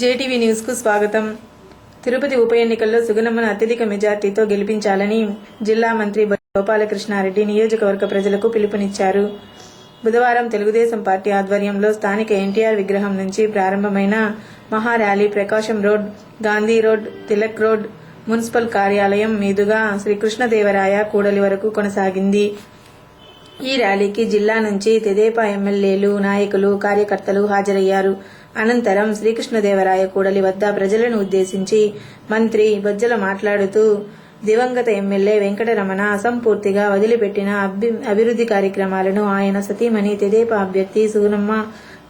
JTV news కు స్వాగతం. తిరుపతి ఉప ఎన్నికల్లో సుగుణమ్మను అత్యధిక మెజార్టీతో గెలిపించాలని జిల్లా మంత్రి గోపాలకృష్ణారెడ్డి నియోజకవర్గ ప్రజలకు పిలుపునిచ్చారు. బుధవారం తెలుగుదేశం పార్టీ ఆధ్వర్యంలో స్థానిక ఎన్టీఆర్ విగ్రహం నుంచి ప్రారంభమైన మహార్యాలీ Prakasam road, Gandhi road, Tilak road, municipal కార్యాలయం మీదుగా శ్రీకృష్ణదేవరాయ కూడలి వరకు కొనసాగింది. ఈ ర్యాలీకి జిల్లా నుంచి తెదేపా ఎమ్మెల్యేలు, నాయకులు, కార్యకర్తలు హాజరయ్యారు. అనంతరం శ్రీకృష్ణదేవరాయ కూడలి వద్ద ప్రజలను ఉద్దేశించి మంత్రి బొజ్జల మాట్లాడుతూ దివంగత ఎమ్మెల్యే వెంకటరమణ అసంపూర్తిగా వదిలిపెట్టిన అభివృద్ధి కార్యక్రమాలను ఆయన సతీమణి తెదేపా అభ్యర్థి సుగుణమ్మ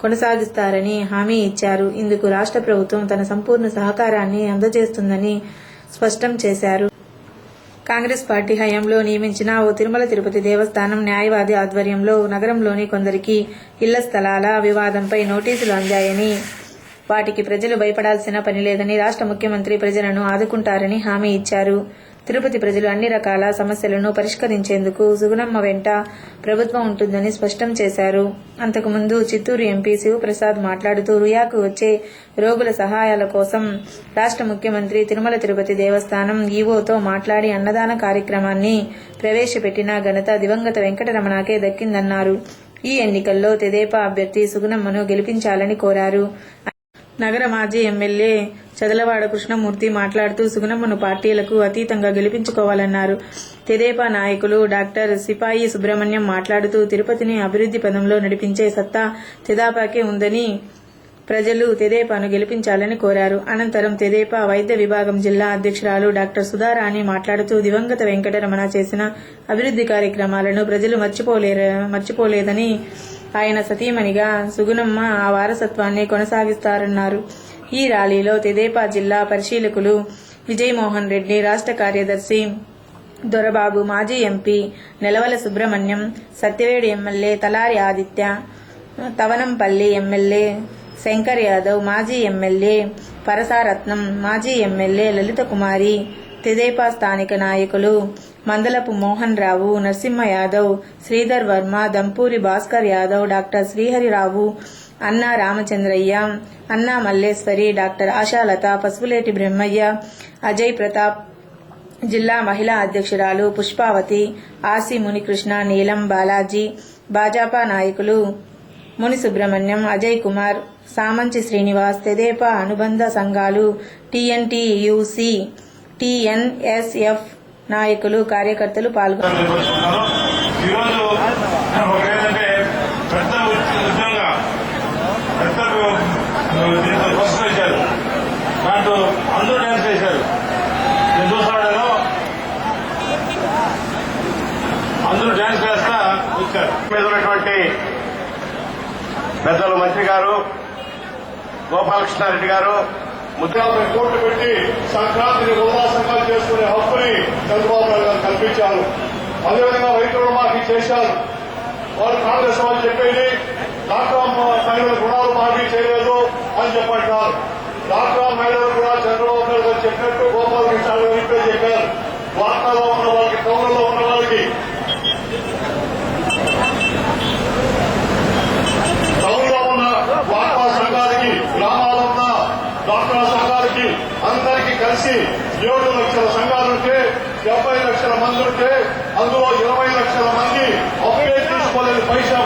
కొనసాగిస్తారని హామీ ఇచ్చారు. ఇందుకు రాష్ట్ర ప్రభుత్వం తన సంపూర్ణ సహకారాన్ని అందజేస్తుందని స్పష్టం చేశారు. కాంగ్రెస్ పార్టీ హయాంలో నియమించిన ఓ తిరుమల తిరుపతి దేవస్థానం న్యాయవాది ఆధ్వర్యంలో నగరంలోని కొందరికి ఇళ్ల స్థలాల వివాదంపై నోటీసులు అందాయని, వాటికి ప్రజలు భయపడాల్సిన పనిలేదని, రాష్ట్ర ముఖ్యమంత్రి ప్రజలను ఆదుకుంటారని హామీ ఇచ్చారు. తిరుపతి ప్రజలు అన్ని రకాల సమస్యలను పరిష్కరించేందుకు సుగుణమ్మ వెంట ప్రభుత్వం ఉంటుందని స్పష్టం చేశారు. అంతకుముందు చిత్తూరు ఎంపీ శివప్రసాద్ మాట్లాడుతూ రుయాకు వచ్చే రోగుల సహాయాల కోసం రాష్ట్ర ముఖ్యమంత్రి తిరుమల తిరుపతి దేవస్థానం ఈవోతో మాట్లాడి అన్నదాన కార్యక్రమాన్ని ప్రవేశపెట్టిన ఘనత దివంగత వెంకటరమణకే దక్కిందన్నారు. ఈ ఎన్నికల్లో తెదేపా అభ్యర్థి సుగుణమ్మను గెలిపించాలని కోరారు. నగర మాజీ ఎమ్మెల్యే చదలవాడ కృష్ణమూర్తి మాట్లాడుతూ సుగుణమ్మను పార్టీలకు అతీతంగా గెలిపించుకోవాలన్నారు. తెదేపా నాయకులు డాక్టర్ సిపాయి సుబ్రహ్మణ్యం మాట్లాడుతూ తిరుపతిని అభివృద్ధి పదంలో నడిపించే సత్తా తెదేపాకే ఉందని, ప్రజలు తెదేపాను గెలిపించాలని కోరారు. అనంతరం తెదేపా వైద్య విభాగం జిల్లా అధ్యక్షురాలు డాక్టర్ సుధారాణి మాట్లాడుతూ దివంగత వెంకటరమణ చేసిన అభివృద్ధి కార్యక్రమాలను ప్రజలు మర్చిపోలేదని, ఆయన సతీమణిగా సుగుణమ్మ ఆ వారసత్వాన్ని కొనసాగిస్తారన్నారు. ఈ ర్యాలీలో తెదేపా జిల్లా పరిశీలకులు విజయమోహన్ రెడ్డి, రాష్ట్ర కార్యదర్శి దొరబాబు, మాజీ ఎంపీ నెలవల సుబ్రహ్మణ్యం, సత్యవేడు ఎమ్మెల్యే తలారి ఆదిత్య, తవనంపల్లి ఎమ్మెల్యే శంకర్ యాదవ్, మాజీ ఎమ్మెల్యే పరసారత్నం, మాజీ ఎమ్మెల్యే లలిత కుమారి, తెదేపా స్థానిక నాయకులు మందలపు మోహన్ రావు, నరసింహ యాదవ్, శ్రీధర్ వర్మ, దంపూరి భాస్కర్ యాదవ్, డాక్టర్ శ్రీహరిరావు, అన్నా రామచంద్రయ్య, అన్నా మల్లేశ్వరి, డాక్టర్ ఆశాలత, పసుపులేటి బ్రహ్మయ్య, అజయ్ ప్రతాప్, జిల్లా మహిళా అధ్యక్షురాలు పుష్పావతి, ఆసి మునికృష్ణ, నీలం బాలాజీ, భాజపా నాయకులు ముని సుబ్రహ్మణ్యం, అజయ్ కుమార్, సామంచి శ్రీనివాస్, తెదేపా అనుబంధ సంఘాలు టీఎన్టీయూసీ, టీఎన్ఎస్ఎఫ్ నాయకులు, కార్యకర్తలు పాల్గొన్నారు. అందరూ డ్యాన్స్ చేశారు. నేను చూసాడేమో అందరూ డ్యాన్స్ చేస్తా వచ్చారు. మీద ఉన్నటువంటి పెద్దలు మంత్రి గారు గోపాలకృష్ణారెడ్డి గారు ముద్రాలపై కోట్లు పెట్టి సంక్రాంతిని ఉల్లాసంగా చేసుకునే హక్కుని చంద్రబాబు నాయుడు గారు కల్పించారు. అదేవిధంగా రైతు రుణమాఫీ చేశారు. వాళ్ళు కాంగ్రెస్ వాళ్ళు చెప్పేది డాక్టర్ మహిళలకు రుణాలు మాఫీ చేయలేదు అని చెప్పంటున్నారు. డాక్టర్ మహిళలు కూడా చంద్రబాబు నాయుడు గారు చెప్పినట్టు గోపాలకృష్ణ గారు చెప్పారు. వార్తల్లో ఉన్న వాళ్ళకి, టౌన్లలో ఉన్న వాళ్ళకి, టౌన్లో ఉన్న వార్తా సంఘాలకి, గ్రామాల్లో ఉన్న డాక్టర్ సంఘాలకి అందరికీ కలిసి 7 లక్షల సంఘాలుంటే 70 లక్షల మంది ఉంటే అందులో 20 లక్షల మంది అప్డేట్ తీసుకోలేని పైసా